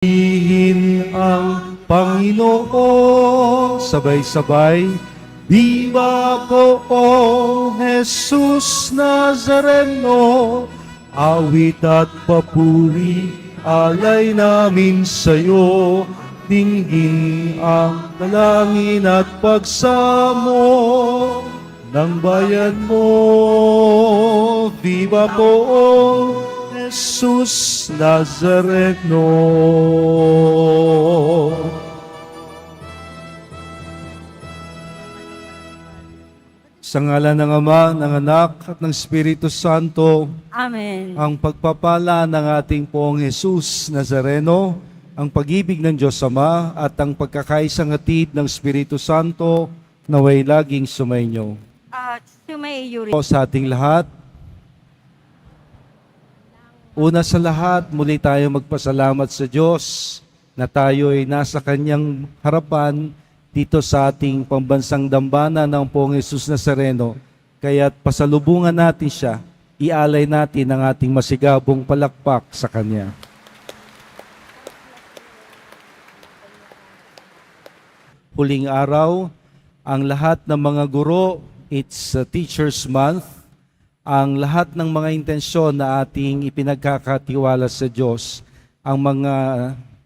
Ihin ang Panginoon, sabay-sabay. Viva poong Jesus Nazareno, awit at papuri, alay namin sa'yo. Dinggin ang dalangin at pagsamo ng bayan mo. Viva poong Jesus Nazareno. Sa ngalan ng Ama, ng Anak, at ng Espiritu Santo. Amen. Ang pagpapala ng ating Poong Jesus Nazareno, ang pag-ibig ng Diyos Ama, at ang pagkakaisang hatid ng Espiritu Santo, naway laging sumainyo. Sumaiyo rin. Sa ating lahat, una sa lahat, muli tayo magpasalamat sa Diyos na tayo ay nasa Kanyang harapan dito sa ating pambansang dambana ng Poong Jesus Nazareno. Kaya't pasalubungan natin siya, ialay natin ang ating masigabong palakpak sa Kanya. Huling araw, ang lahat ng mga guro, it's Teacher's Month, ang lahat ng mga intensyon na ating ipinagkakatiwala sa Diyos, ang mga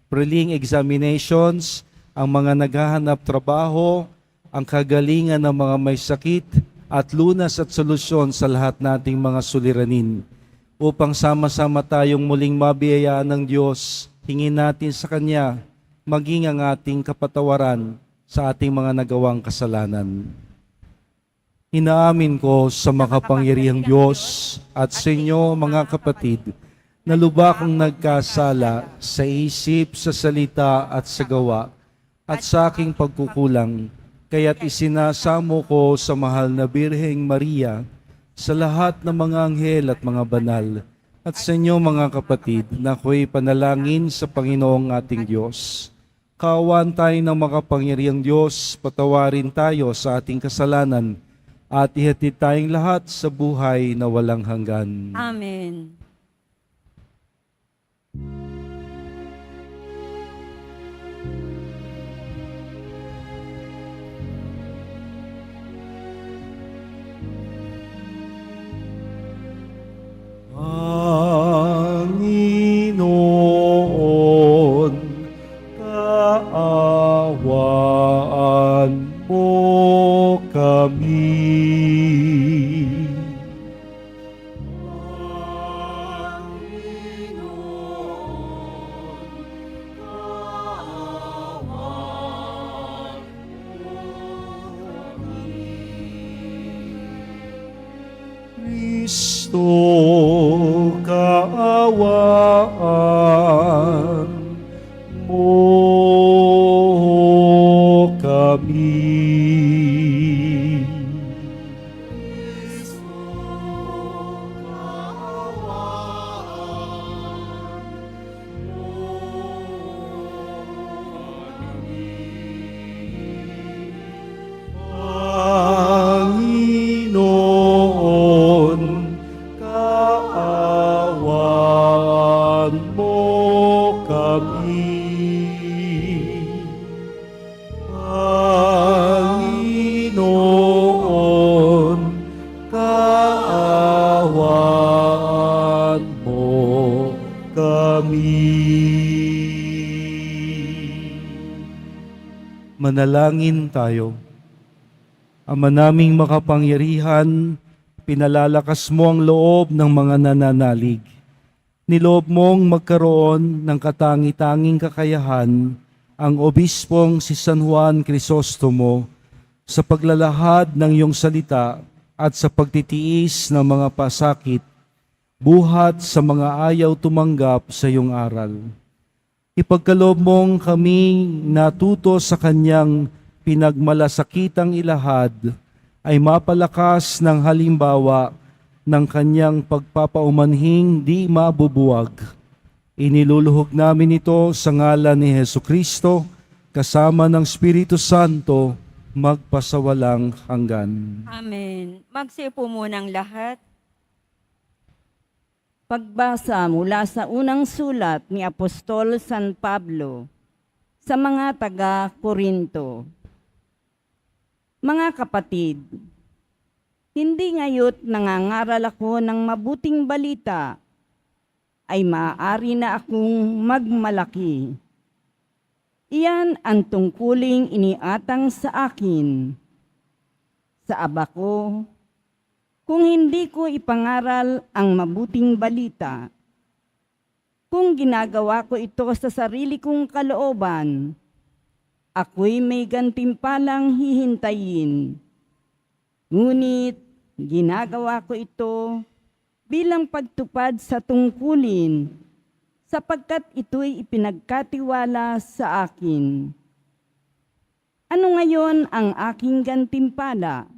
preling examinations, ang mga naghahanap trabaho, ang kagalingan ng mga may sakit, at lunas at solusyon sa lahat nating mga suliranin. Upang sama-sama tayong muling mabiyayaan ng Diyos, hingin natin sa Kanya maging ang ating kapatawaran sa ating mga nagawang kasalanan. Inaamin ko sa makapangyarihang Diyos at sa inyo, mga kapatid, na lubha kong nagkasala sa isip, sa salita at sa gawa, at sa aking pagkukulang, kaya't isinasamo ko sa mahal na Birheng Maria, sa lahat ng mga anghel at mga banal, at sa inyo, mga kapatid, na ako'y panalangin sa Panginoong ating Diyos. Kaawaan tayo ng makapangyarihang Diyos, patawarin tayo sa ating kasalanan, at ihatid tayong lahat sa buhay na walang hanggan. Amen. Panginoon, kaawaan mo kami. Kristo, kaawaan mo kami. Panginoon, kaawaan mo kami. Panginoon, kaawaan mo kami. Manalangin tayo. Ama naming makapangyarihan, pinalalakas mo ang loob ng mga nananalig. Niloob mong magkaroon ng katangi-tanging kakayahan ang obispong si San Juan Crisostomo sa paglalahad ng iyong salita at sa pagtitiis ng mga pasakit, buhat sa mga ayaw tumanggap sa iyong aral. Ipagkaloob mong kaming natuto sa kanyang pinagmalasakitang ilahad ay mapalakas ng halimbawa ng kanyang pagpapaumanhing di mabubuwag. Iniluluhog namin ito sa ngalan ni Hesukristo, kasama ng Espiritu Santo, magpasawalang hanggan. Amen. Magsiupo munang lahat. Pagbasa mula sa unang sulat ni Apostol San Pablo sa mga taga-Korinto. Mga kapatid, hindi ngayon nangangaral ako ng mabuting balita ay maaari na akong magmalaki. Iyan ang tungkuling iniatang sa akin. Sa aba ko, kung hindi ko ipangaral ang mabuting balita, kung ginagawa ko ito sa sarili kong kalooban, ako'y may gantimpalang hihintayin. Ngunit ginagawa ko ito bilang pagtupad sa tungkulin, sapagkat ito'y ipinagkatiwala sa akin. Ano ngayon ang aking gantimpala?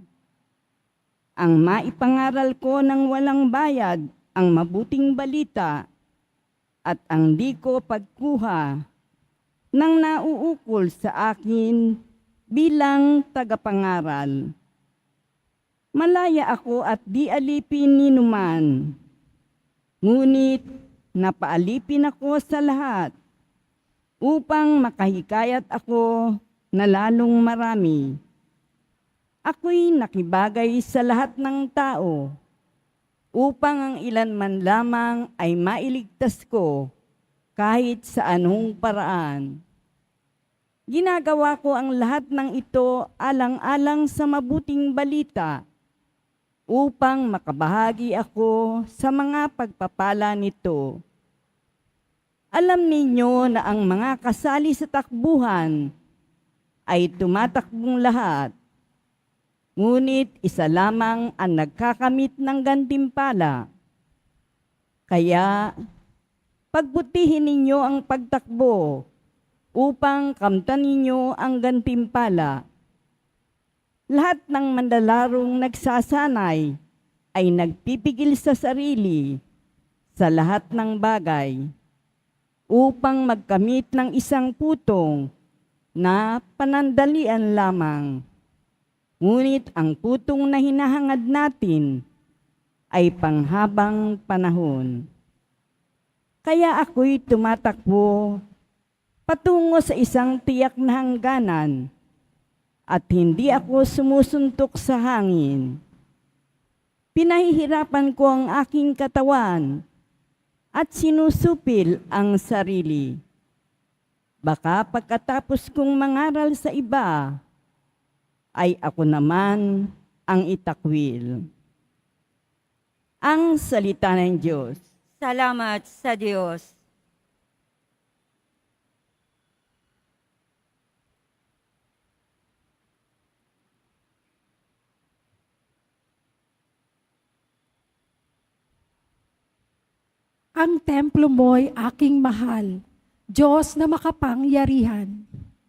Ang maipangaral ko ng walang bayad ang mabuting balita at ang di ko pagkuha ng nauukol sa akin bilang tagapangaral. Malaya ako at di alipin ni numan, ngunit napaalipin ako sa lahat upang makahikayat ako na lalong marami. Ako'y nakibagay sa lahat ng tao upang ang ilan man lamang ay mailigtas ko kahit sa anong paraan. Ginagawa ko ang lahat ng ito alang-alang sa mabuting balita upang makabahagi ako sa mga pagpapala nito. Alam ninyo na ang mga kasali sa takbuhan ay tumatakbong lahat, ngunit isa lamang ang nagkakamit ng gantimpala. Kaya, pagbutihin ninyo ang pagtakbo upang kamtan ninyo ang gantimpala. Lahat ng mandalarong nagsasanay ay nagpipigil sa sarili sa lahat ng bagay upang magkamit ng isang putong na panandalian lamang. Ngunit ang putong na hinahangad natin ay panghabang panahon. Kaya ako'y tumatakbo patungo sa isang tiyak na hangganan at hindi ako sumusuntok sa hangin. Pinahihirapan ko ang aking katawan at sinusupil ang sarili. Baka pagkatapos kong mangaral sa iba, ay ako naman ang itakwil. Ang salita ng Diyos. Salamat sa Diyos. Ang templo mo'y aking mahal, Diyos na makapangyarihan.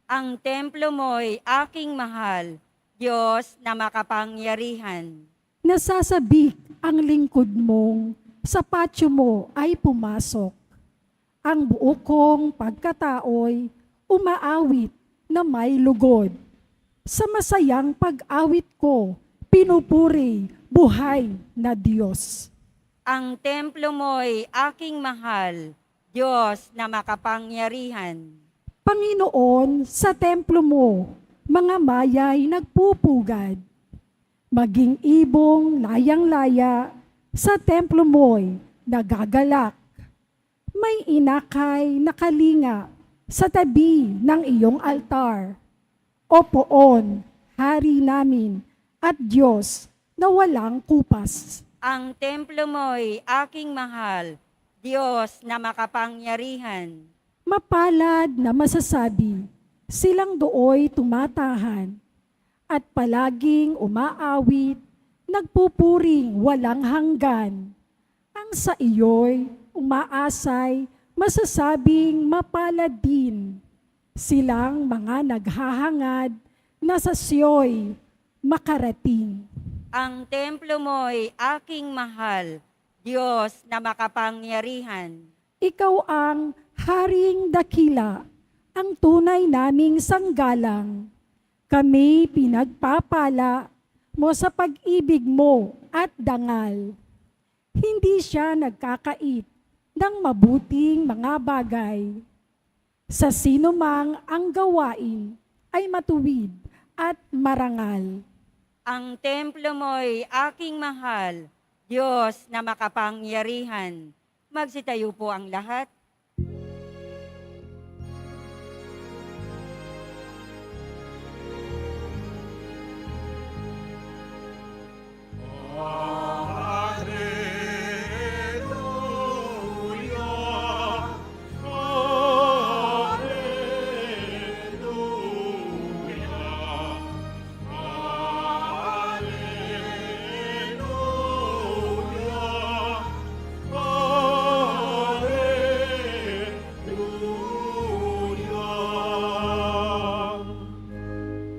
Ang templo mo'y aking mahal, Diyos na makapangyarihan. Nasasabik ang lingkod mong, sa patio mo ay pumasok. Ang buo kong pagkatao'y umaawit na may lugod. Sa masayang pag-awit ko, pinupuri buhay na Diyos. Ang templo mo'y aking mahal, Diyos na makapangyarihan. Panginoon, sa templo mo, mga maya'y nagpupugad. Maging ibong layang-laya, sa templo mo'y nagagalak. May inakay na kalinga sa tabi ng iyong altar. O poon, hari namin at Diyos na walang kupas. Ang templo mo'y aking mahal, Diyos na makapangyarihan. Mapalad na masasabi, silang dooy tumatahan at palaging umaawit, nagpupuring walang hanggan. Ang sa iyo'y umaasay, masasabing mapalad din. Silang mga naghahangad na sa siyo'y makarating. Ang templo mo'y aking mahal, Diyos na makapangyarihan. Ikaw ang haring dakila, ang tunay naming sanggalang. Kami pinagpapala mo sa pag-ibig mo at dangal. Hindi siya nagkakait ng mabuting mga bagay. Sa sino mang ang gawain ay matuwid at marangal. Ang templo mo'y aking mahal, Diyos na makapangyarihan. Magsitayo po ang lahat.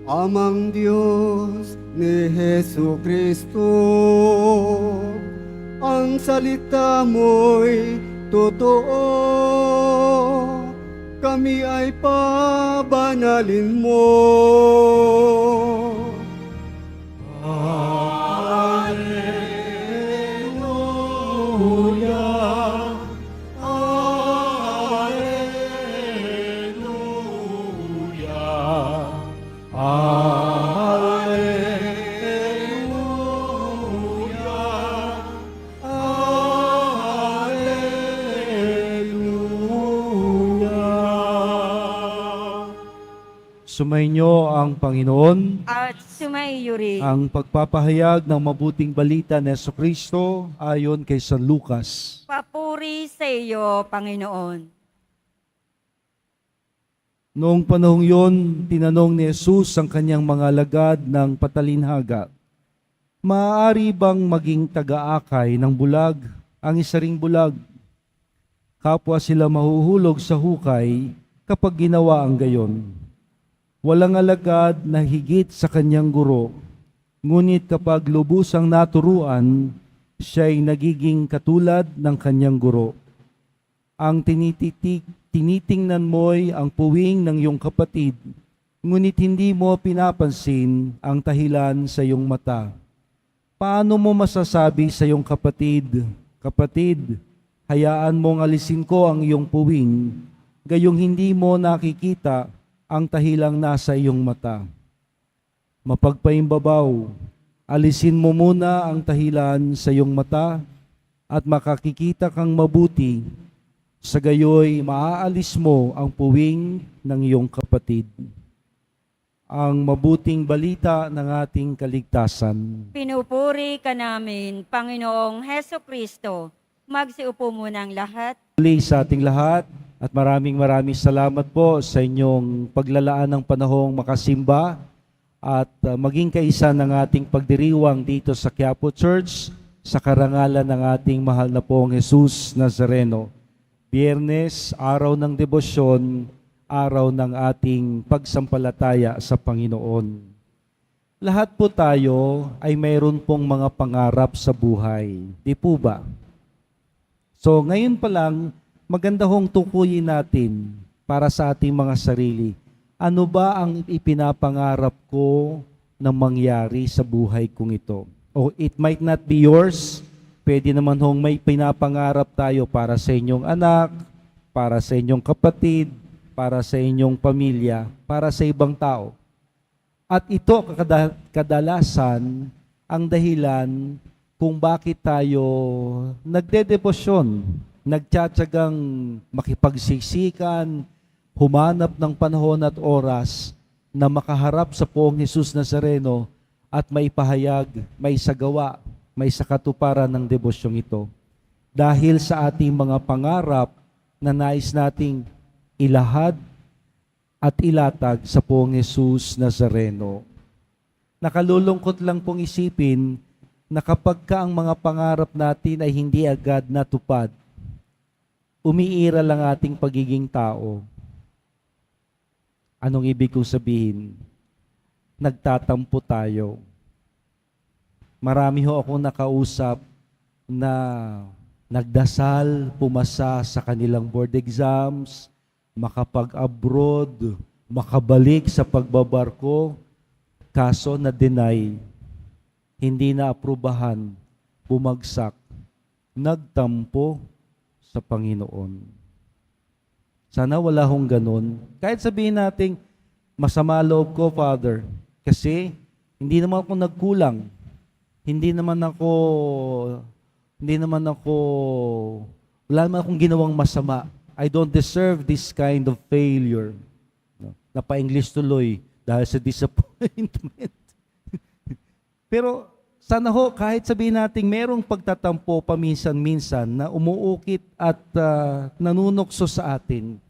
Amang Diyos ni Hesu Kristo, ang salita mo'y totoo. Kami ay pabanalin mo. Hallelujah. Hallelujah. Sumainyo ang Panginoon. At sumaiyo rin. Ang pagpapahayag ng mabuting balita ni Jesucristo ayon kay San Lucas. Papuri sa iyo, Panginoon. Noong panahong yon, tinanong ni Jesus ang kanyang mga alagad ng patalinhaga, maaari bang maging taga-akay ng bulag ang isa ring bulag? Kapwa sila mahuhulog sa hukay kapag ginawa ang gayon. Walang alagad na higit sa kanyang guro, ngunit kapag lubusang naturuan, siya'y nagiging katulad ng kanyang guro. Ang tinitingnan mo'y ang puwing ng iyong kapatid, ngunit hindi mo pinapansin ang tahilan sa iyong mata. Paano mo masasabi sa iyong kapatid, "Kapatid, hayaan mong alisin ko ang iyong puwing," gayong hindi mo nakikita ang tahilang nasa iyong mata? Mapagpaimbabaw, alisin mo muna ang tahilan sa iyong mata at makakikita kang mabuti. Sa gayoy, maaalis mo ang puwing ng iyong kapatid. Ang mabuting balita ng ating kaligtasan. Pinupuri ka namin, Panginoong Heso Kristo. Magsiupo muna ang lahat. Muli sa ating lahat at maraming salamat po sa inyong paglalaan ng panahong makasimba at maging kaisa ng ating pagdiriwang dito sa Quiapo Church sa karangalan ng ating mahal na pong Jesus Nazareno. Biyernes, araw ng debosyon, araw ng ating pagsampalataya sa Panginoon. Lahat po tayo ay mayroon pong mga pangarap sa buhay. Di po ba? So ngayon pa lang, maganda hong tukuyin natin para sa ating mga sarili. Ano ba ang ipinapangarap ko na mangyari sa buhay kong ito? O it might not be yours. Pwede naman hong may pinapangarap tayo para sa inyong anak, para sa inyong kapatid, para sa inyong pamilya, para sa ibang tao. At ito kadalasan ang dahilan kung bakit tayo nagdedebosyon, nagtsatsagang makipagsiksikan, humanap ng panahon at oras na makaharap sa poong Jesus Nazareno at may pahayag, may sagawa, may sakatuparan ng debosyong ito. Dahil sa ating mga pangarap na nais nating ilahad at ilatag sa poong Jesus Nazareno. Nakalulungkot lang pong isipin na kapag ka ang mga pangarap natin ay hindi agad natupad, umiira lang ating pagiging tao. Anong ibig kong sabihin? Nagtatampo tayo. Marami ho akong nakausap na nagdasal, pumasa sa kanilang board exams, makapag-abroad, makabalik sa pagbabarko, kaso na-deny, hindi na aprubahan, bumagsak, nagtampo sa Panginoon. Sana wala hong ganun. Kahit sabihin natin, masama loob ko, Father, kasi hindi naman ako nagkulang. Hindi naman ako, wala naman akong ginawang masama. I don't deserve this kind of failure. No? Napa-English tuloy dahil sa disappointment. Pero sana ho, kahit sabihin natin merong pagtatampo paminsan-minsan na umuukit at nanunukso sa atin,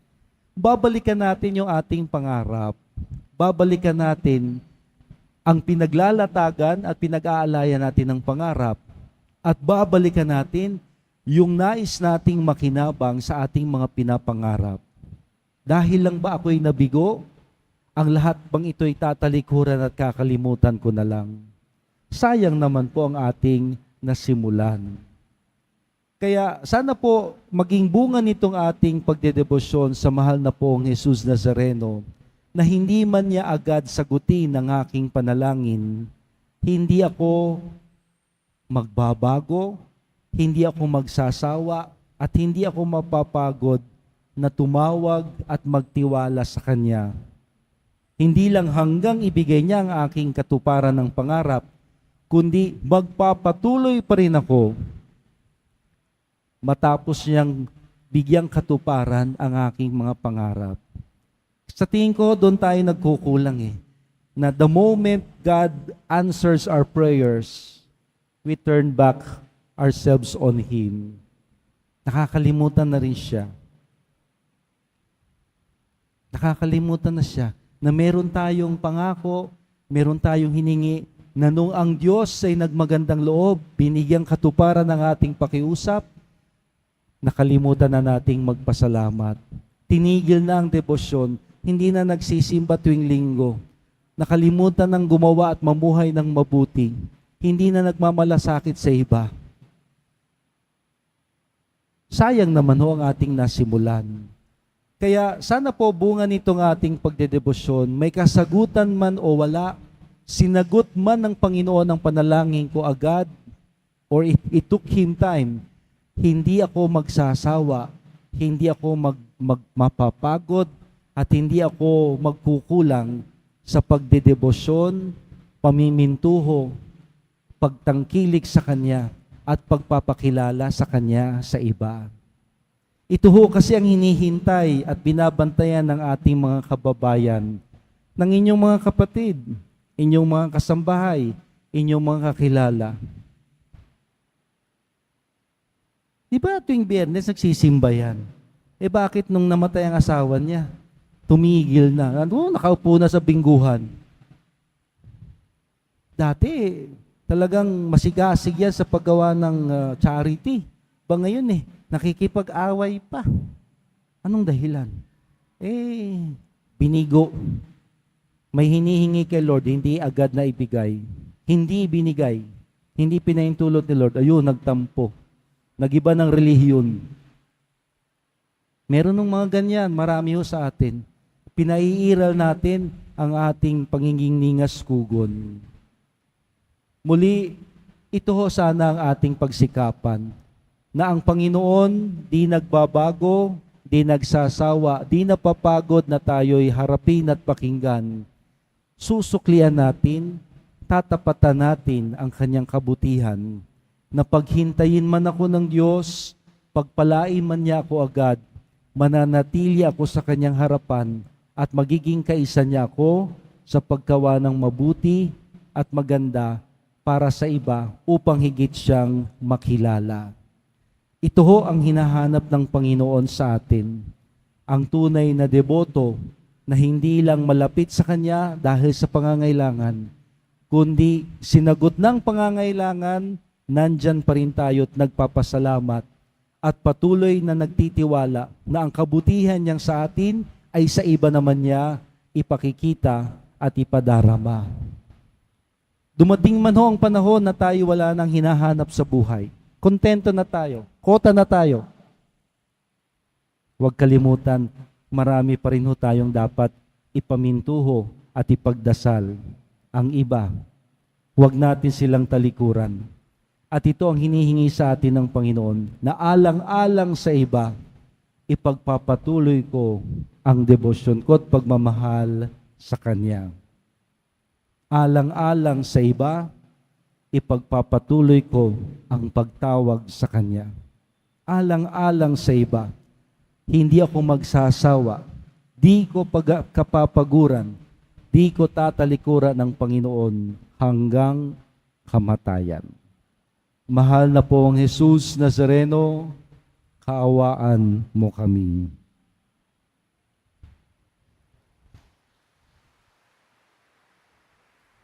babalikan natin yung ating pangarap. Babalikan natin ang pinaglalatagan at pinag-aalayan natin ng pangarap. At babalikan natin yung nais nating makinabang sa ating mga pinapangarap. Dahil lang ba ako'y nabigo? Ang lahat bang ito'y tatalikuran at kakalimutan ko na lang? Sayang naman po ang ating nasimulan. Kaya sana po maging bunga nitong ating pagdedebosyon sa mahal na pong Jesus Nazareno na hindi man niya agad sagutin ang aking panalangin, hindi ako magbabago, hindi ako magsasawa, at hindi ako mapapagod na tumawag at magtiwala sa Kanya. Hindi lang hanggang ibigay niya ang aking katuparan ng pangarap, kundi magpapatuloy pa rin ako matapos niyang bigyang katuparan ang aking mga pangarap. Sa tingin ko, doon tayo nagkukulang na the moment God answers our prayers, we turn back ourselves on Him. Nakakalimutan na rin siya. Nakakalimutan na siya na meron tayong pangako, meron tayong hiningi, na nung ang Diyos ay nagmagandang loob, binigyang katuparan ng ating pakiusap, nakalimutan na nating magpasalamat. Tinigil na ang debosyon, hindi na nagsisimba tuwing linggo. Nakalimutan ng gumawa at mamuhay ng mabuti, hindi na nagmamalasakit sa iba. Sayang naman ho ang ating nasimulan. Kaya sana po bunga nitong ating pagdedebosyon, may kasagutan man o wala, sinagot man ng Panginoon ang panalangin ko agad, or if it took Him time, hindi ako magsasawa, hindi ako mapapagod, at hindi ako magkukulang sa pagdedebosyon, pamimintuho, pagtangkilik sa Kanya, at pagpapakilala sa Kanya sa iba. Ito ho kasi ang hinihintay at binabantayan ng ating mga kababayan, ng inyong mga kapatid, inyong mga kasambahay, inyong mga kakilala. Di ba tuwing Biyernes nagsisimba yan? Bakit nung namatay ang asawa niya, tumigil na? Nakaupo na sa bingguhan. Dati, talagang masigasig yan sa paggawa ng charity. Ba ngayon nakikipag-away pa. Anong dahilan? Binigo. May hinihingi kay Lord, hindi agad na ibigay. Hindi binigay. Hindi pinahintulot ni Lord. Ayun, nagtampo. Nagiba ng relihiyon. Meron ng mga ganyan, marami ho sa atin. Pinaiiral natin ang ating pangingningas kugon. Muli, ito ho sana ang ating pagsikapan, na ang Panginoon di nagbabago, di nagsasawa, di napapagod na tayo'y harapin at pakinggan. Susuklian natin, tatapatan natin ang Kanyang kabutihan, na paghintayin man ako ng Diyos, pagpalain man niya ako agad, mananatili ako sa Kanyang harapan, at magiging kaisa niya ako sa paggawa ng mabuti at maganda para sa iba upang higit siyang makilala. Ito ho ang hinahanap ng Panginoon sa atin, ang tunay na deboto na hindi lang malapit sa Kanya dahil sa pangangailangan, kundi sinagot ng pangangailangan, nandyan pa rin tayo at nagpapasalamat at patuloy na nagtitiwala na ang kabutihan niyang sa atin ay sa iba naman niya ipakikita at ipadarama. Dumating man ho ang panahon na tayo wala nang hinahanap sa buhay. Kontento na tayo. Kota na tayo. Huwag kalimutan, marami pa rin ho tayong dapat ipamintuho at ipagdasal. Ang iba, huwag natin silang talikuran. At ito ang hinihingi sa atin ng Panginoon, na alang-alang sa iba, ipagpapatuloy ko ang debosyon ko at pagmamahal sa Kanya. Alang-alang sa iba, ipagpapatuloy ko ang pagtawag sa Kanya. Alang-alang sa iba, hindi ako magsasawa, di ko kapapaguran, di ko tatalikuran ng Panginoon hanggang kamatayan. Mahal na po ang Jesus Nazareno, kaawaan mo kami.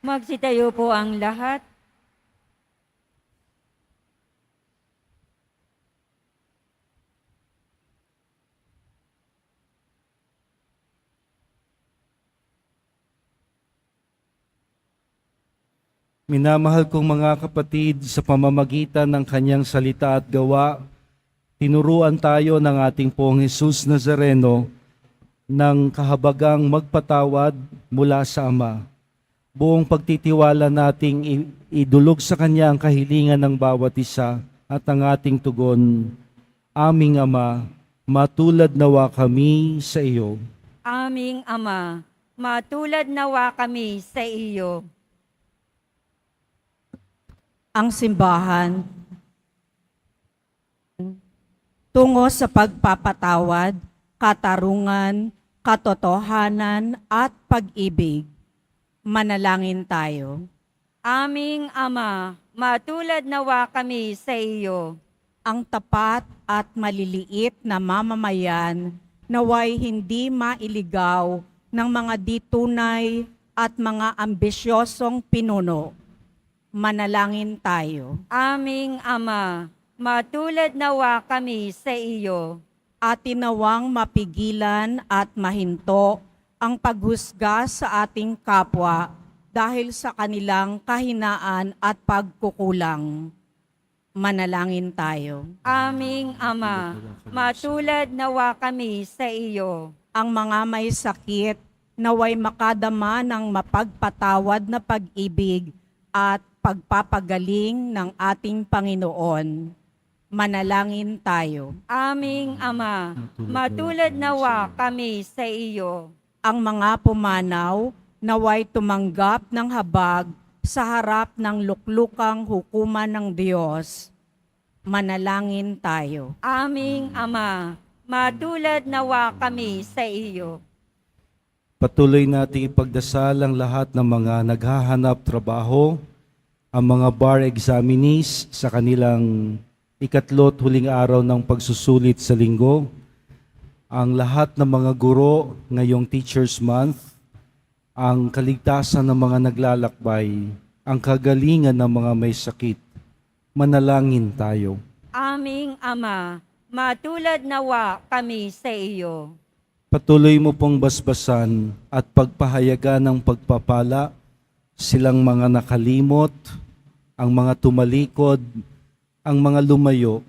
Magsitayo po ang lahat. Minamahal kong mga kapatid, sa pamamagitan ng kanyang salita at gawa, tinuruan tayo ng ating Poong Jesus Nazareno ng kahabagang magpatawad mula sa Ama. Buong pagtitiwala nating idulog sa Kanya ang kahilingan ng bawat isa at ang ating tugon, Aming Ama, matulad nawa kami sa iyo. Aming Ama, matulad nawa kami sa iyo. Ang simbahan tungo sa pagpapatawad, katarungan, katotohanan at pag-ibig. Manalangin tayo. Aming Ama, matulad nawa kami sa iyo. Ang tapat at maliliit na mamamayan naway hindi mailigaw ng mga ditunay at mga ambisyosong pinuno. Manalangin tayo. Aming Ama, matulad nawa kami sa iyo. At tinawang mapigilan at mahinto ang paghusga sa ating kapwa dahil sa kanilang kahinaan at pagkukulang. Manalangin tayo. Aming Ama, matulad nawa kami sa iyo. Ang mga may sakit naway makadama ng mapagpatawad na pag-ibig at pagpapagaling ng ating Panginoon. Manalangin tayo. Aming Ama, matulad nawa kami sa iyo. Ang mga pumanaw naway tumanggap ng habag sa harap ng luklukang hukuman ng Diyos. Manalangin tayo. Aming Ama, matulad nawa kami sa iyo. Patuloy nating ipagdasal ang lahat ng mga naghahanap trabaho, ang mga bar examinees sa kanilang ikatlo't huling araw ng pagsusulit sa linggo, ang lahat ng mga guro ngayong Teachers Month, ang kaligtasan ng mga naglalakbay, ang kagalingan ng mga may sakit. Manalangin tayo. Aming Ama, matulad nawa kami sa iyo. Patuloy mo pong basbasan at pagpahayagan ng pagpapala silang mga nakalimot, ang mga tumalikod, ang mga lumayo,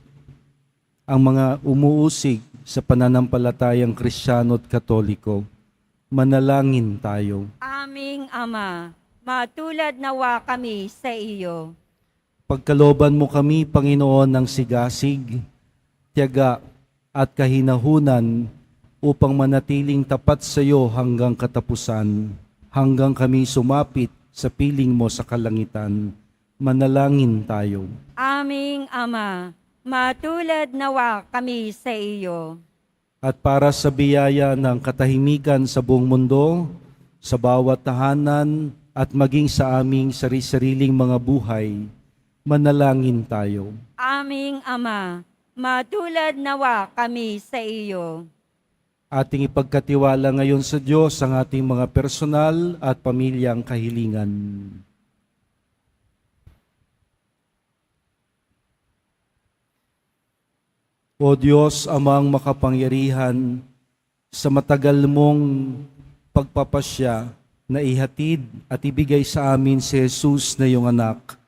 ang mga umuusig sa pananampalatayang Kristiyano at Katoliko. Manalangin tayo. Aming Ama, matulad nawa kami sa iyo. Pagkalooban mo kami, Panginoon, ng sigasig, tiyaga at kahinahunan upang manatiling tapat sa iyo hanggang katapusan, hanggang kami sumapit sa piling mo sa kalangitan. Manalangin tayo. Aming Ama, matulad nawa kami sa iyo. At para sa biyaya ng katahimikan sa buong mundo, sa bawat tahanan at maging sa aming sari-sariling mga buhay, manalangin tayo. Aming Ama, matulad nawa kami sa iyo. Ating ipagkatiwala ngayon sa Diyos ang ating mga personal at pamilyang kahilingan. O Diyos, Amang makapangyarihan, sa matagal mong pagpapasya na ihatid at ibigay sa amin si Jesus na iyong anak,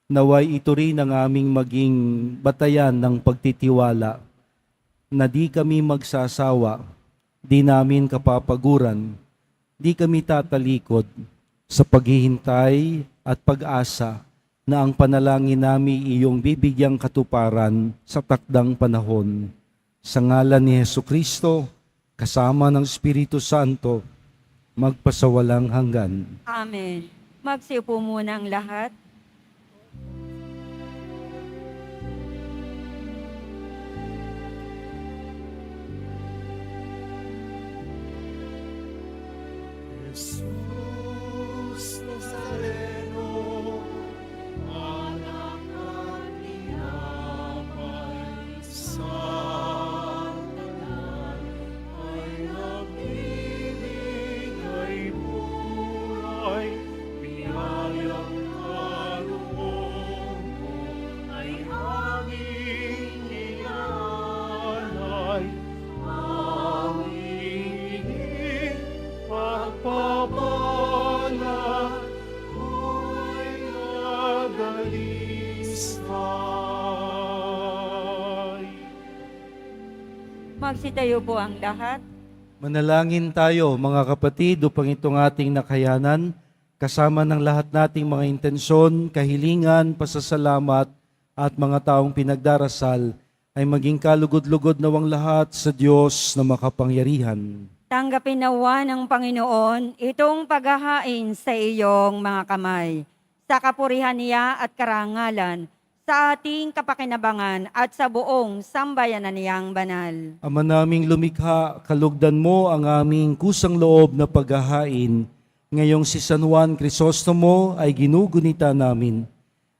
naway ito rin ang aming maging batayan ng pagtitiwala, na di kami magsasawa, di namin kapapaguran, di kami tatalikod sa paghihintay at pag-asa na ang panalangin namin iyong bibigyang katuparan sa takdang panahon. Sa ngalan ni Hesukristo, kasama ng Espiritu Santo, magpasawalang hanggan. Amen. Magsiupo muna ang lahat. Jesus Nazareno, anak ng tinapay, sa tanan ay nagbibigay buhay, biyayang karuon mo ay aming nilalay, aming pagpapala ko'y nagalisay. Magsitayo po ang lahat. Manalangin tayo mga kapatid upang itong ating nakayanan, kasama ng lahat nating mga intensyon, kahilingan, pasasalamat at mga taong pinagdarasal ay maging kalugod-lugod nawang lahat sa Diyos na makapangyarihan. Tanggapin nawa ng Panginoon itong paghahain sa iyong mga kamay, sa kapurihan niya at karangalan, sa ating kapakinabangan at sa buong sambayanan niyang banal. Ama naming lumikha, kalugdan mo ang aming kusang loob na paghahain. Ngayong si San Juan Crisostomo ay ginugunita namin.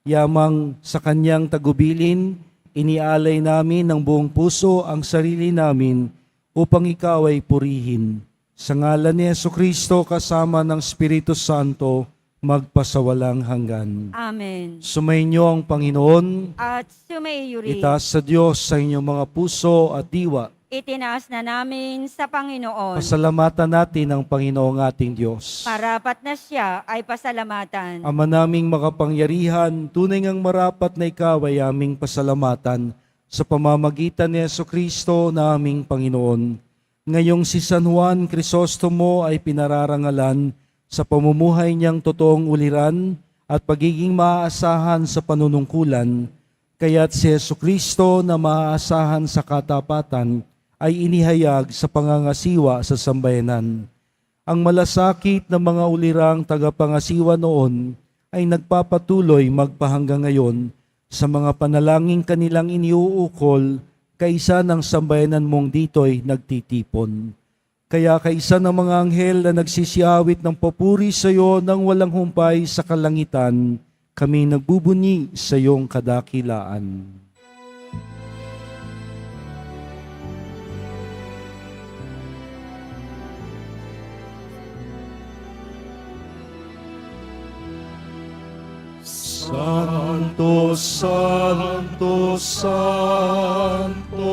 Yamang sa kanyang tagubilin, inialay namin ng buong puso ang sarili namin upang ikaw ay purihin. Sa ngalan ni Hesukristo kasama ng Espiritu Santo, magpasawalang hanggan. Amen. Sumainyo ang Panginoon, At sumaiyo rin, itaas sa Diyos sa inyong mga puso at diwa. itinaas na namin sa Panginoon. Pasalamatan natin ang Panginoong ating Diyos. Marapat na siya ay pasalamatan. Ama naming makapangyarihan, tunay ngang marapat na ikaw ay aming pasalamatan sa pamamagitan ni Hesukristo na aming Panginoon. Ngayong si San Juan Crisostomo ay pinararangalan sa pamumuhay niyang totoong uliran at pagiging maaasahan sa panunungkulan, kaya't si Hesukristo na maaasahan sa katapatan ay inihayag sa pangangasiwa sa sambayanan. Ang malasakit ng mga ulirang tagapangasiwa noon ay nagpapatuloy magpahanggang ngayon sa mga panalangin kanilang iniuukol kaisa ng sambayanan mong dito'y nagtitipon. Kaya kaisa ng mga anghel na nagsisiawit ng papuri sa iyo nang walang humpay sa kalangitan, kami nagbubunyi sa iyong kadakilaan. Santo, Santo, Santo,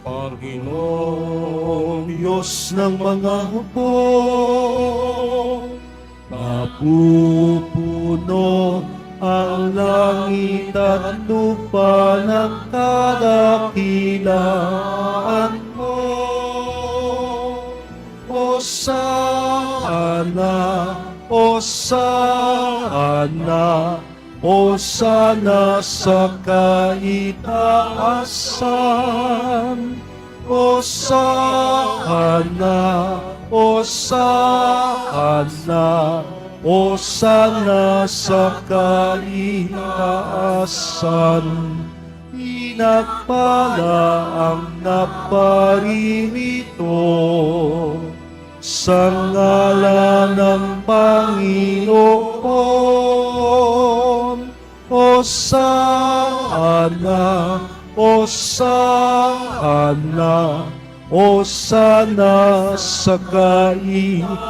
Panginoong Diyos ng mga hukbo, napupuno ang langit at lupa ng kadakilaan mo. Hosana, Hosana, Hosana sa kaitaasan. Hosana, Hosana, Hosana sa kaitaasan. Pinagpala ang naparirito sa ngalan ng Panginoon. Hosana, Hosana, Hosana sa kaitaasan.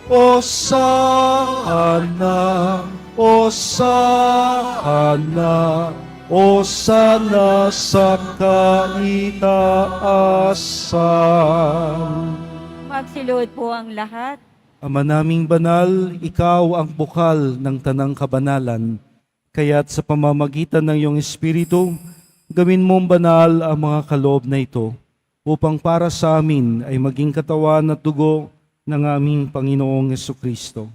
Hosana, Hosana, Hosana sa kaitaasan. Magsiluhod po ang lahat. Ama naming banal, ikaw ang bukal ng tanang kabanalan. Kaya't sa pamamagitan ng iyong Espiritu, gawin mong banal ang mga kaloob na ito upang para sa amin ay maging katawan at dugo ng aming Panginoong Hesukristo.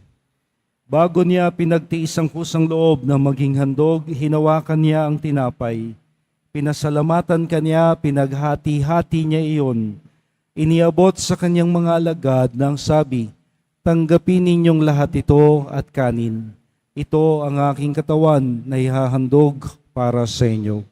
Bago niya pinagtiis ang kusang loob na maging handog, hinawakan niya ang tinapay. Pinasalamatan kanya, pinaghati-hati niya iyon. Iniabot sa kanyang mga alagad nang sabi, "Tanggapin ninyong lahat ito at kanin. Ito ang aking katawan na ihahandog para sa inyo."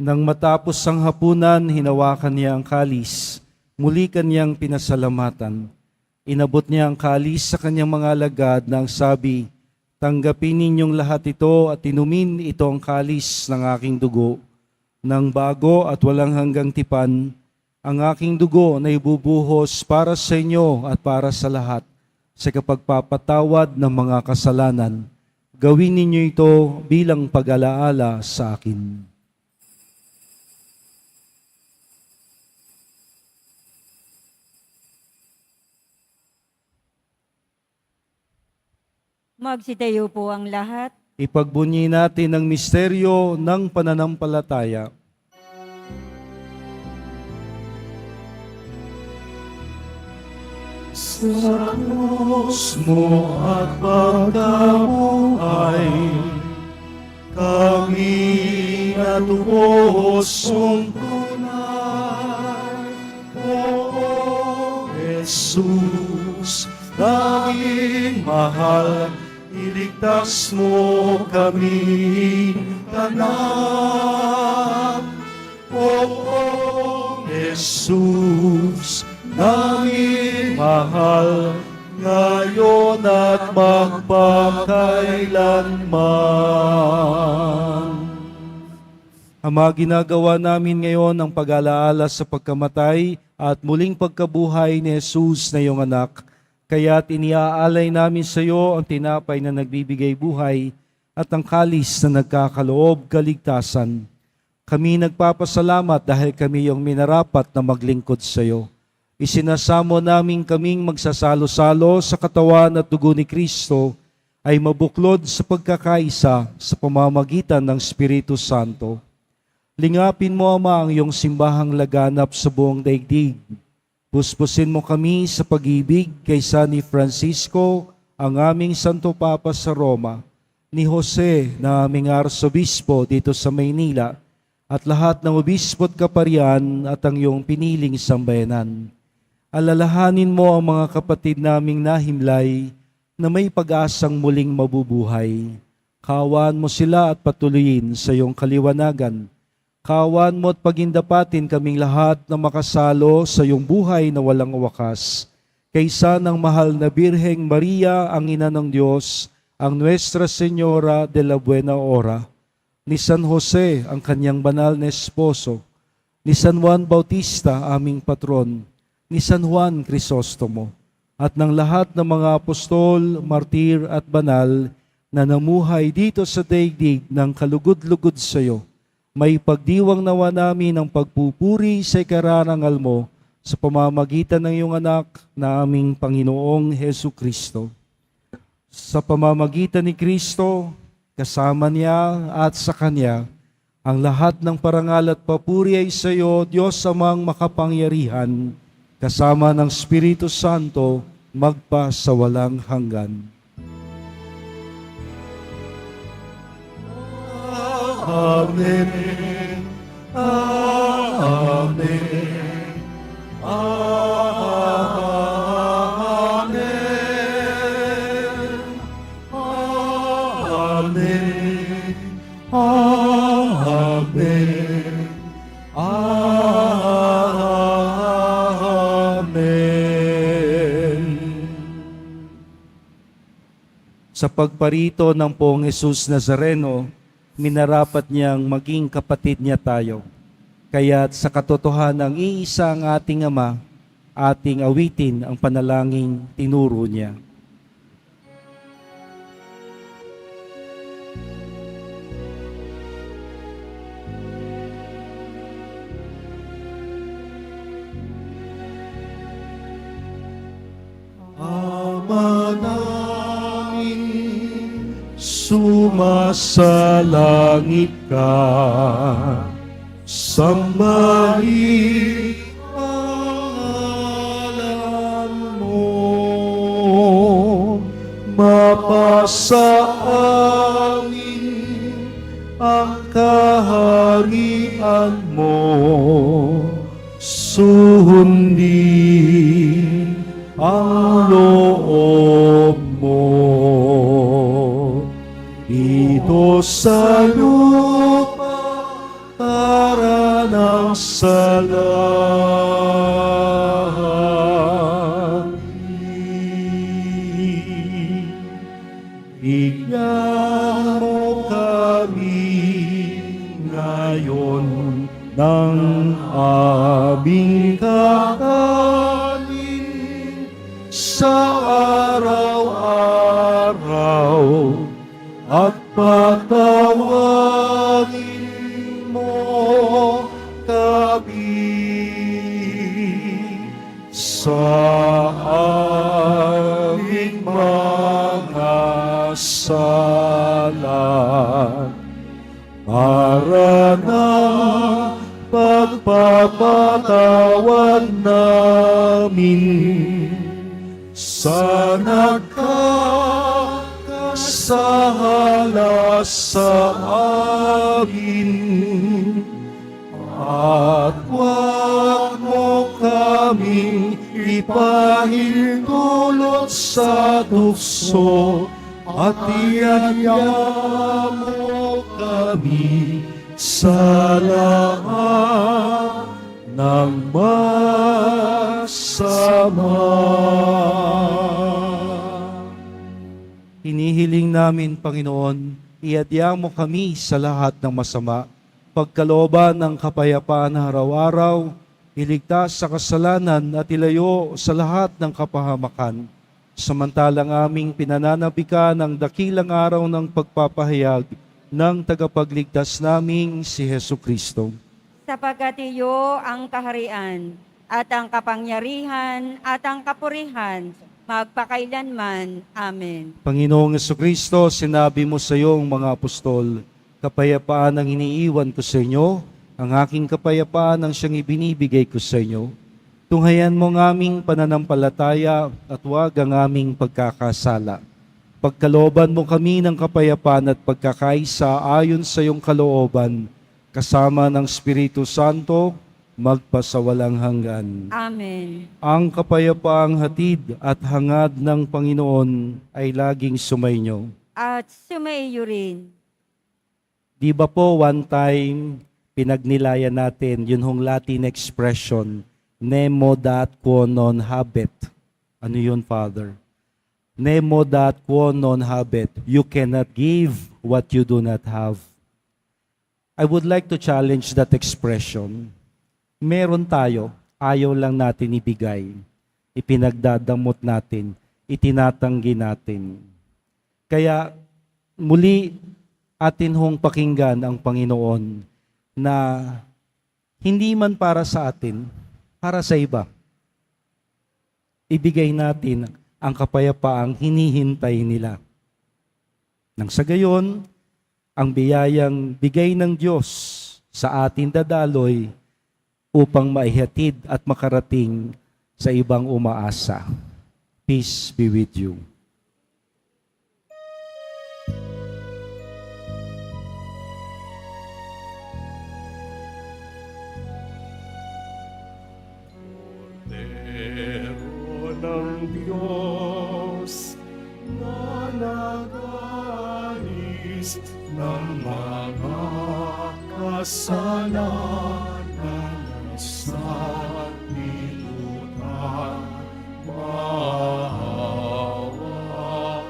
Nang matapos ang hapunan, hinawakan niya ang kalis. Muli kanyang pinasalamatan. Inabot niya ang kalis sa kanyang mga alagad nang sabi, "Tanggapin ninyong lahat ito at inumin ito ang kalis ng aking dugo. Nang bago at walang hanggang tipan, ang aking dugo na ibubuhos para sa inyo at para sa lahat sa kapagpapatawad ng mga kasalanan. Gawin ninyo ito bilang pag-alaala sa akin." Magsitayo po ang lahat. Ipagbunyi natin ang misteryo ng pananampalataya. Sa krus mo at pagkabuhay, kami natubos mong tunay. O Jesus, laging mahal, iligtas mo kami tanan. O Jesus, laging mahal, ngayon at magpakailanman. Ama, ginagawa namin ngayon ang pag-alaala sa pagkamatay at muling pagkabuhay ni Jesus na iyong anak. Kaya't iniaalay namin sa iyo ang tinapay na nagbibigay buhay at ang kalis na nagkakaloob kaligtasan. Kami nagpapasalamat dahil kami yung minarapat na maglingkod sa iyo. Isinasamo namin kaming magsasalo-salo sa katawan at dugo ni Kristo ay mabuklod sa pagkakaisa sa pamamagitan ng Espiritu Santo. Lingapin mo, Ama, ang iyong simbahang laganap sa buong daigdig. Puspusin mo kami sa pag-ibig kay San Francisco, ang aming Santo Papa sa Roma, ni Jose na aming Arsobispo dito sa Maynila, at lahat ng obispo at kaparian at ang iyong piniling sambayanan. Alalahanin mo ang mga kapatid naming nahimlay na may pag-asang muling mabubuhay. Kawan mo sila at patuloyin sa iyong kaliwanagan. Kawan mo at pagindapatin kaming lahat na makasalo sa iyong buhay na walang wakas. Kaysa ng mahal na Birheng Maria, ang Ina ng Diyos, ang Nuestra Señora de la Buena Hora, ni San Jose, ang kanyang banal na esposo, ni San Juan Bautista, aming patron, ni San Juan Crisostomo, at ng lahat ng mga apostol, martir at banal na namuhay dito sa daigdig ng kalugod-lugod sa iyo, may pagdiwang nawa namin ang pagpupuri sa ikararangal mo sa pamamagitan ng iyong anak na aming Panginoong Hesu Kristo. Sa pamamagitan ni Kristo, kasama niya at sa Kanya, ang lahat ng parangal at papuri ay sa iyo, Diyos amang makapangyarihan, kasama ng Espiritu Santo, magpa sa walang hanggan. Amen. Amen. Amen. Amen. Amen. Sa pagparito ng Poong Jesus Nazareno, minarapat niyang maging kapatid niya tayo. Kaya't sa katotohanan ng iisa ang ating Ama, ating awitin ang panalangin tinuro niya. Ama namin, sumasalangit ka. Sambahin pangalan mo, mapasa amin ang kaharian mo, sundin ang loob mo. Dito sa lupa para ng salangit. Bigyan mo kami ngayon ng aming kakanin sa araw-araw, at patawagin mo kami sa aming mga sala, para ng pagpapatawad namin sa nagkakasala sa amin. At huwag mo kaming ipahintulot sa tukso, at iadya mo kami sa lahat ng masama. Hinihiling namin, Panginoon, iadya mo kami sa lahat ng masama, pagkalooban ng kapayapaan araw-araw, iligtas sa kasalanan at ilayo sa lahat ng kapahamakan. Samantalang aming pinananabika ng dakilang araw ng pagpapahayag ng tagapagligtas naming si Hesu Kristo. Sapagkat iyo ang kaharian at ang kapangyarihan at ang kapurihan magpakailanman. Amen. Panginoong Jesucristo, sinabi mo sa iyong mga apostol, kapayapaan ang iniiwan ko sa inyo, ang aking kapayapaan ang siyang ibinibigay ko sa inyo. Tunghayan mo ang aming pananampalataya at huwag ang aming pagkakasala. Pagkalooban mo kami ng kapayapaan at pagkakaisa ayon sa iyong kalooban, kasama ng Espiritu Santo, magpasawalang hanggan. Amen. Ang kapayapaang hatid at hangad ng Panginoon ay laging sumainyo. At sumaiyo rin. Di ba po one time pinagnilayan natin yun hong Latin expression, nemo dat quo non habet. Ano yun, Father? Nemo dat quo non habet. You cannot give what you do not have. I would like to challenge that expression. Meron tayo, ayaw lang natin ibigay. Ipinagdadamot natin, itinatanggi natin. Kaya muli atin hong pakinggan ang Panginoon na hindi man para sa atin, para sa iba. Ibigay natin ang kapayapaang hinihintay nila. Nang sa gayon, ang biyayang bigay ng Diyos sa atin dadaloy upang maihatid at makarating sa ibang umaasa. Peace be with you. Cordero ng Diyos na nag-alis ng mga kasalanan sa lilutan, maawa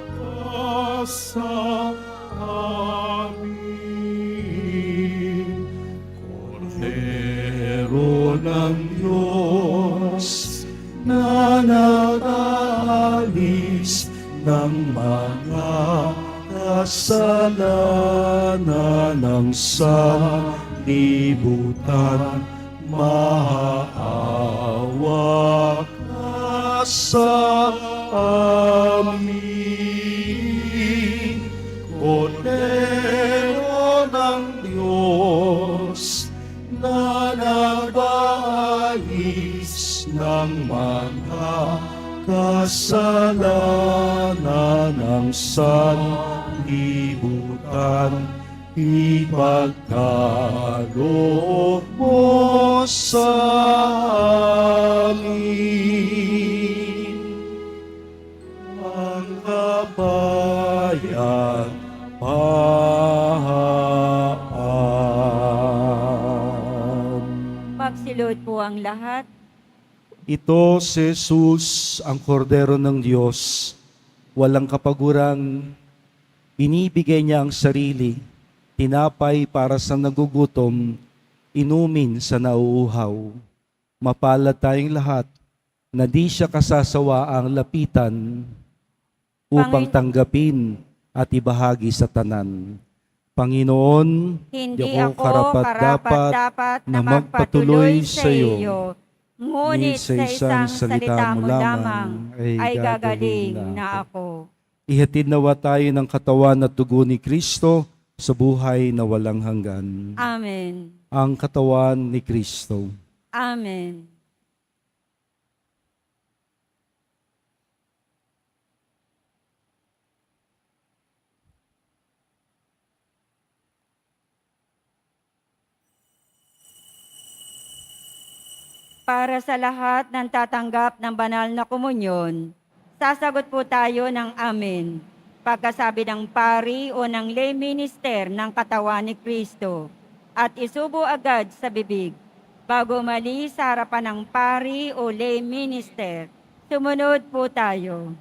ka sa amin. Cordero ng Diyos na nag-alis ng mga kasalanan ng sanlibutan, maawa ka sa amin. Kordero ng Diyos na nag-aalis ng mga kasalanan ng sanlibutan, ipagkaloob mo sa amin ang kapayapaan. Magsilod po ang lahat. Ito si Jesus, ang kordero ng Diyos. Walang kapagurang, binibigay niya ang sarili, tinapay para sa nagugutom, inumin sa nauuhaw. Mapalad tayong lahat na di siya kasasawaang lapitan upang tanggapin at ibahagi sa tanan. Panginoon, Hindi ako ako karapat-dapat na magpatuloy sa iyo. Ngunit sa sa isang salita mo lamang ay gagaling gagaling na ako. Ihatid nawa tayo ng katawan at dugo ni Kristo sa buhay na walang hanggan. Amen. Ang katawan ni Kristo. Amen. Para sa lahat ng tatanggap ng banal na komunyon, sasagot po tayo ng amen. Pagkasabi ng pari o ng lay minister ng katawan ni Kristo at isubo agad sa bibig. Bago umalis sa harapan ng pari o lay minister, sumunod po tayo.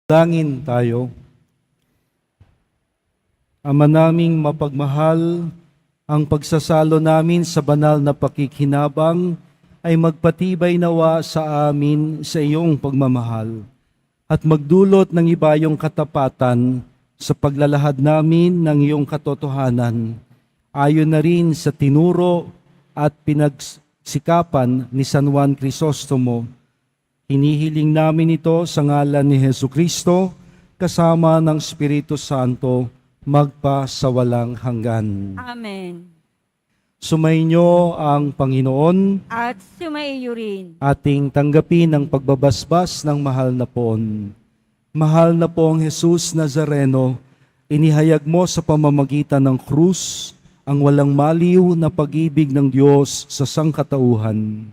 Dalangin tayo. Ama naming mapagmahal, ang pagsasalo namin sa banal na pakikinabang ay magpatibay nawa sa amin sa iyong pagmamahal at magdulot ng ibayong katapatan sa paglalahad namin ng iyong katotohanan, ayon na rin sa tinuro at pinagsikapan ni San Juan Crisostomo. Hinihiling namin ito sa ngalan ni Jesucristo, kasama ng Espiritu Santo, magpa sa walang hanggan. Amen. Sumainyo ang Panginoon, At sumaiyo rin. ating tanggapin ang pagbabasbas ng mahal na poon. Mahal na poong Jesus Nazareno, inihayag mo sa pamamagitan ng krus ang walang maliw na pag-ibig ng Diyos sa sangkatauhan.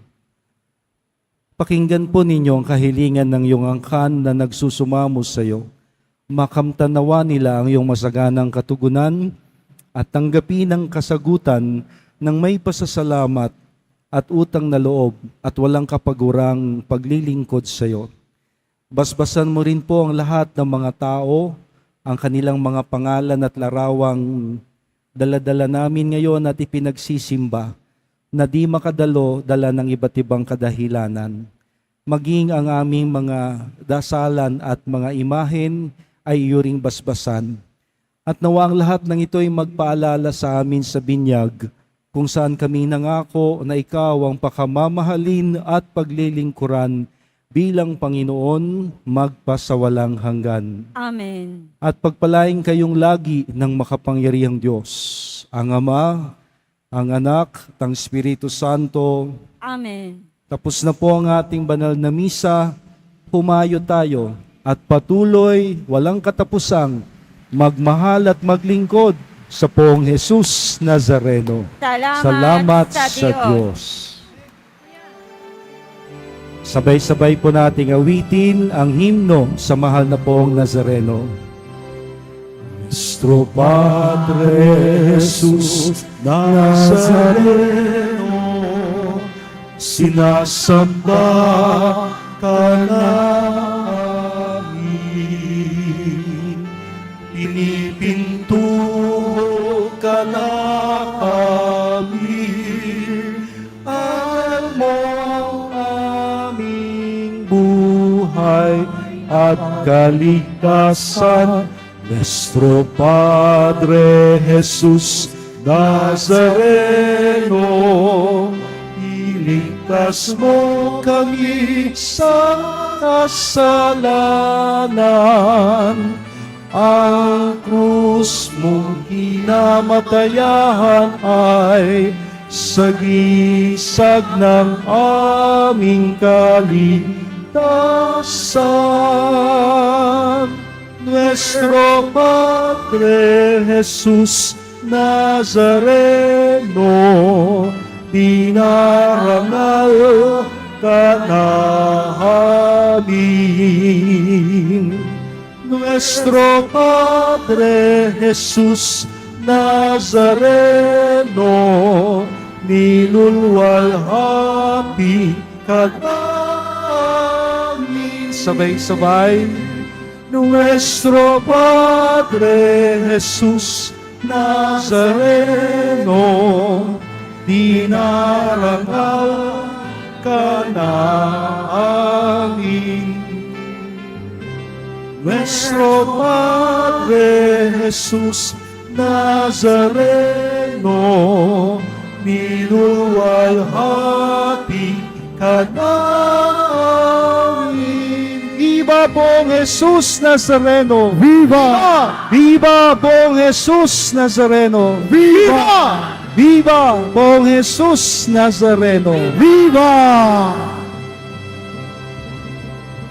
Pakinggan po ninyo ang kahilingan ng iyong angkan na nagsusumamo sa iyo. Makamtanawa nila ang iyong masaganang katugunan at tanggapin ang kasagutan ng may pasasalamat at utang na loob at walang kapagurang paglilingkod sa iyo. Basbasan mo rin po ang lahat ng mga tao, ang kanilang mga pangalan at larawang daladala namin ngayon at ipinagsisimba, na di makadalo dala ng iba't ibang kadahilanan. Maging ang aming mga dasalan at mga imahen ay iyuring basbasan. At nawa ang lahat ng ito ay magpaalala sa amin sa binyag, kung saan kami nangako na ikaw ang pakamamahalin at paglilingkuran bilang Panginoon magpasawalang hanggan. Amen. At pagpalain kayong lagi ng makapangyarihang Diyos, ang Ama, ang Anak, at ang Espiritu Santo. Amen. Tapos na po ang ating banal na misa, humayo tayo at patuloy, walang katapusang, magmahal at maglingkod sa Poong Jesus Nazareno. Salamat sa Diyos. Sabay-sabay po nating awitin ang himno sa mahal na Poong Nazareno. Nuestro Padre Jesus Nazareno, sinasamba ka namin, pinipinto ka namin, ang aming buhay at kaligtasan. Nuestro Padre Jesus Nazareno, iligtas mo kami sa kasalanan. Ang krus mong kinamatayan ay sagisag ng aming kaligtasan. Nuestro Padre Jesus Nazareno, dinarangal ka namin. Nuestro Padre Jesus Nazareno, nilulwalhati ka namin. Sabay-sabay. Nuestro Padre Jesus Nazareno, dinarangal ka namin. Nuestro Padre Jesus Nazareno, nilulwalhati ka namin. Viva Poong Jesus Nazareno! Viva! Viva Poong Jesus Nazareno! Viva! Viva Poong Jesus Nazareno! Viva!